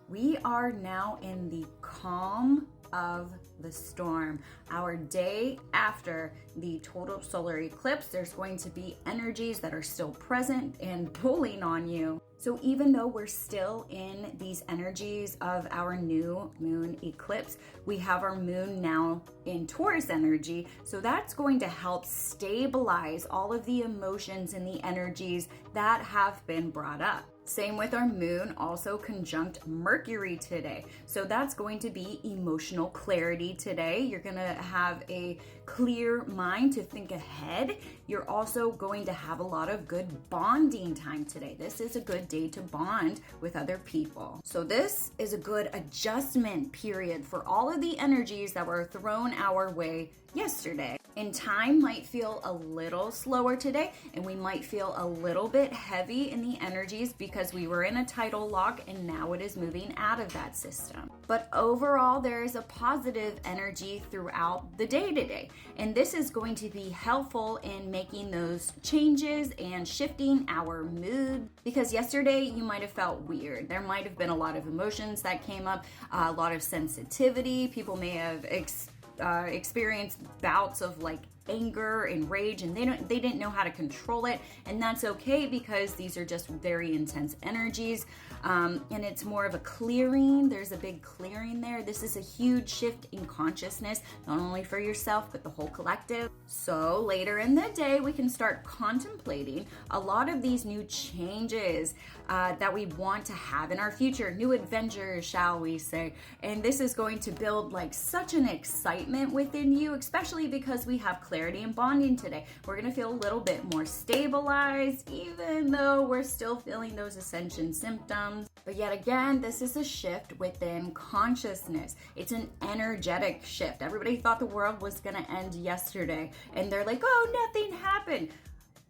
We are now in the calm of the storm. Our day after the total solar eclipse, there's going to be energies that are still present and pulling on you. So even though we're still in these energies of our new moon eclipse, we have our moon now in Taurus energy. So that's going to help stabilize all of the emotions and the energies that have been brought up. Same with our moon, also conjunct Mercury today. So that's going to be emotional clarity today. You're going to have a clear mind to think ahead. You're also going to have a lot of good bonding time today. This is a good day to bond with other people. So this is a good adjustment period for all of the energies that were thrown our way yesterday. And time might feel a little slower today, and we might feel a little bit heavy in the energies because we were in a tidal lock and now it is moving out of that system. But overall, there is a positive energy throughout the day today. And this is going to be helpful in making those changes and shifting our mood, because yesterday you might have felt weird. There might have been a lot of emotions that came up, a lot of sensitivity. People may have experienced bouts of like anger and rage, and they didn't know how to control it, and that's okay because these are just very intense energies, and it's more of a clearing. There's a big clearing there. This is a huge shift in consciousness, not only for yourself but the whole collective. So later in the day we can start contemplating a lot of these new changes that we want to have in our future, new adventures, shall we say. And this is going to build like such an excitement within you, especially because we have clarity and bonding today. We're going to feel a little bit more stabilized, even though we're still feeling those ascension symptoms. But yet again, this is a shift within consciousness. It's an energetic shift. Everybody thought the world was going to end yesterday, and they're like, oh, nothing happened.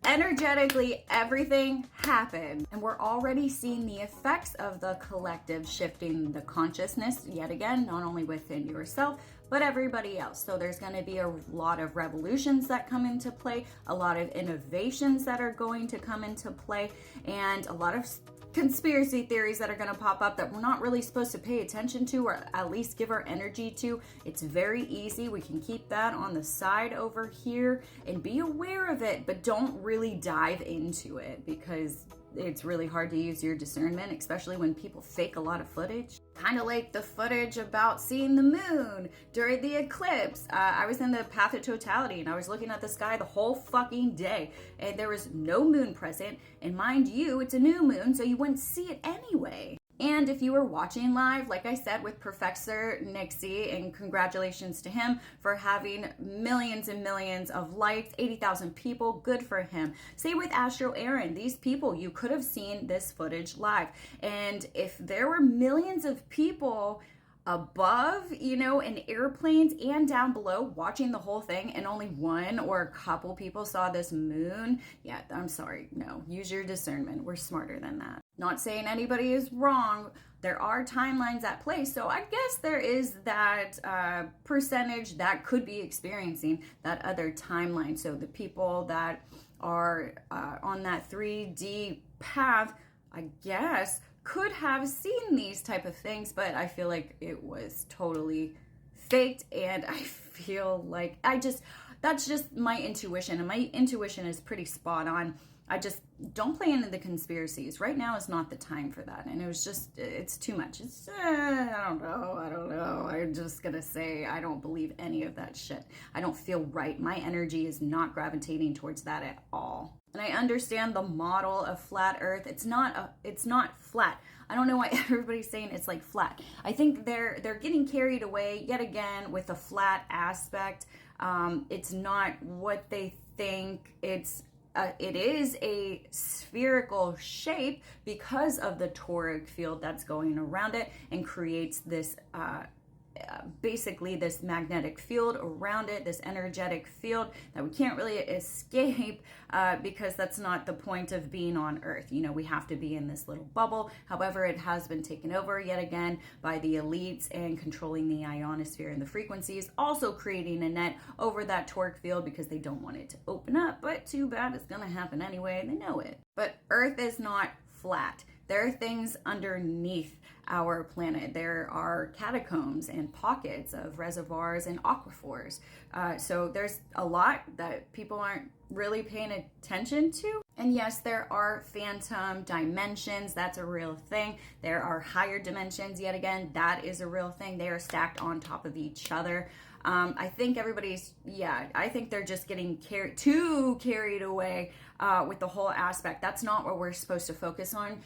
Energetically, everything happened, and we're already seeing the effects of the collective shifting the consciousness yet again, not only within yourself but everybody else. So there's going to be a lot of revolutions that come into play, a lot of innovations that are going to come into play, and a lot of conspiracy theories that are going to pop up that we're not really supposed to pay attention to, or at least give our energy to. It's very easy. We can keep that on the side over here and be aware of it, but don't really dive into it because it's really hard to use your discernment, especially when people fake a lot of footage. Kind of like the footage about seeing the moon during the eclipse. I was in the path of totality and I was looking at the sky the whole fucking day, and there was no moon present. And mind you, it's a new moon, so you wouldn't see it anyway. And if you were watching live, like I said, with Professor Nixie, and congratulations to him for having millions and millions of likes, 80,000 people, good for him. Same with Astro Aaron. These people, you could have seen this footage live. And if there were millions of people above, in airplanes and down below watching the whole thing, and only one or a couple people saw this moon, yeah, I'm sorry, no, use your discernment. We're smarter than that. Not saying anybody is wrong. There are timelines at play, so I guess there is that percentage that could be experiencing that other timeline. So the people that are on that 3D path, I guess, could have seen these type of things, but I feel like it was totally faked, and I feel like that's just my intuition, and my intuition is pretty spot on. I just don't play into the conspiracies. Right now is not the time for that, and it's too much. I don't know. I'm just gonna say I don't believe any of that shit. I don't feel right. My energy is not gravitating towards that at all. And I understand the model of flat Earth. It's not flat. I don't know why everybody's saying it's like flat. I think they're getting carried away yet again with the flat aspect. It's not what they think. It is a spherical shape because of the toric field that's going around it and creates this basically this magnetic field around it, this energetic field that we can't really escape because that's not the point of being on Earth. We have to be in this little bubble. However, it has been taken over yet again by the elites and controlling the ionosphere and the frequencies, also creating a net over that toric field because they don't want it to open up. But too bad, it's going to happen anyway. They know it. But Earth is not flat. There are things underneath our planet. There are catacombs and pockets of reservoirs and aquifers. So there's a lot that people aren't really paying attention to. And yes, there are phantom dimensions. That's a real thing. There are higher dimensions. Yet again, that is a real thing. They are stacked on top of each other. I think I think they're just getting carried away with the whole aspect. That's not what we're supposed to focus on.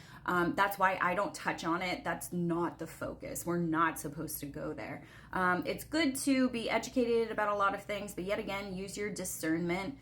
That's why I don't touch on it. That's not the focus. We're not supposed to go there. It's good to be educated about a lot of things, but yet again, use your discernment.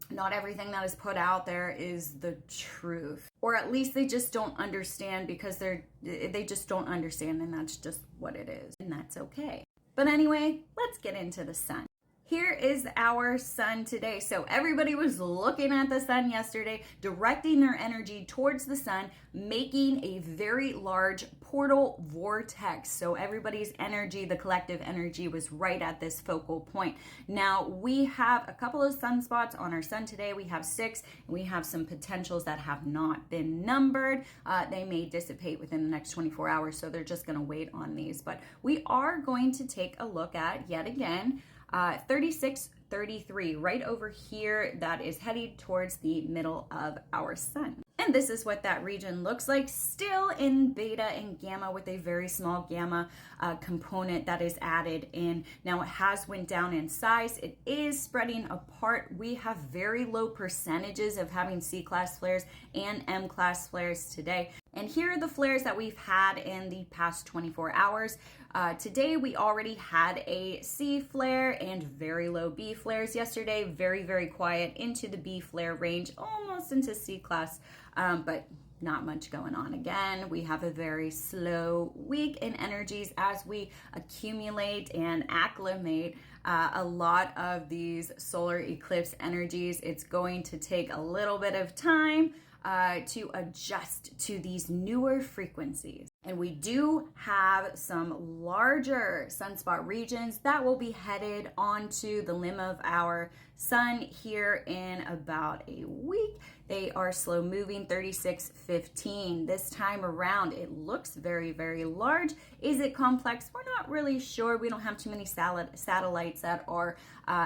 Not everything that is put out there is the truth, or at least they just don't understand because they just don't understand, and that's just what it is, and that's okay. But anyway, let's get into the sun. Here is our sun today. So everybody was looking at the sun yesterday, directing their energy towards the sun, making a very large portal vortex. So everybody's energy, the collective energy, was right at this focal point. Now we have a couple of sunspots on our sun today. We have 6, and we have some potentials that have not been numbered. They may dissipate within the next 24 hours, so they're just going to wait on these. But we are going to take a look at, yet again, 3633 right over here, that is headed towards the middle of our sun. And this is what that region looks like, still in beta and gamma with a very small gamma component that is added in. Now it has went down in size. It is spreading apart. We have very low percentages of having C-class flares and M-class flares today. And here are the flares that we've had in the past 24 hours. Today we already had a C flare and very low B flares. Yesterday, very, very quiet into the B flare range, almost into C class, but not much going on. Again, we have a very slow week in energies as we accumulate and acclimate a lot of these solar eclipse energies. It's going to take a little bit of time to adjust to these newer frequencies. And we do have some larger sunspot regions that will be headed onto the limb of our sun here in about a week. They are slow moving, 3615. This time around, it looks very, very large. Is it complex? We're not really sure. We don't have too many satellites that are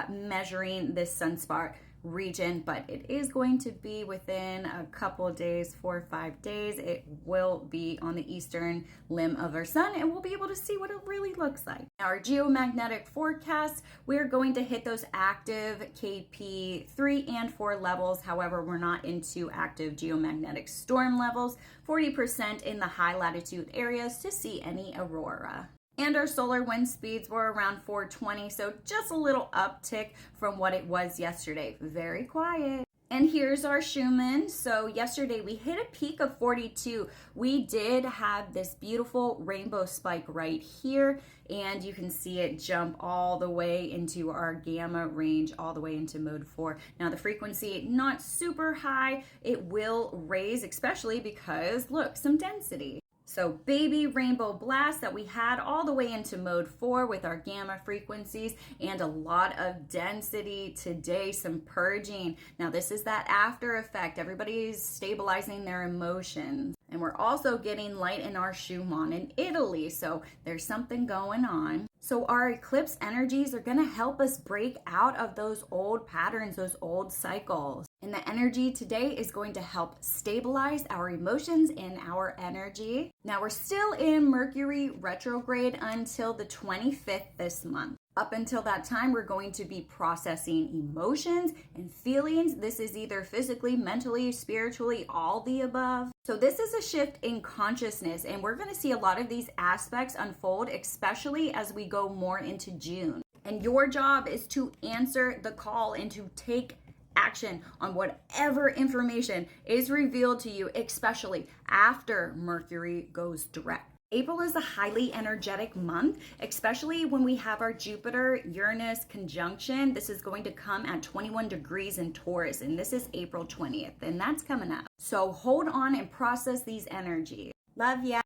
measuring this sunspot region, but it is going to be within a couple of days, 4 or 5 days. It will be on the eastern limb of our sun, and we'll be able to see what it really looks like. Our geomagnetic forecast, we're going to hit those active KP 3 and 4 levels. However, we're not into active geomagnetic storm levels, 40% in the high latitude areas to see any aurora. And our solar wind speeds were around 420, so just a little uptick from what it was yesterday. Very quiet. And here's our Schumann. So yesterday we hit a peak of 42. We did have this beautiful rainbow spike right here, and you can see it jump all the way into our gamma range, all the way into mode 4. Now the frequency, not super high. It will raise, especially because, look, some density. So baby rainbow blast that we had all the way into mode 4 with our gamma frequencies and a lot of density today, some purging. Now this is that after effect. Everybody's stabilizing their emotions. And we're also getting light in our Schumann in Italy. So there's something going on. So our eclipse energies are going to help us break out of those old patterns, those old cycles. And the energy today is going to help stabilize our emotions and our energy. Now we're still in Mercury retrograde until the 25th this month. Up until that time, we're going to be processing emotions and feelings. This is either physically, mentally, spiritually, all the above. So this is a shift in consciousness, and we're going to see a lot of these aspects unfold, especially as we go more into June. And your job is to answer the call and to take action on whatever information is revealed to you, especially after Mercury goes direct. April is a highly energetic month, especially when we have our Jupiter-Uranus conjunction. This is going to come at 21 degrees in Taurus, and this is April 20th, and that's coming up. So hold on and process these energies. Love ya.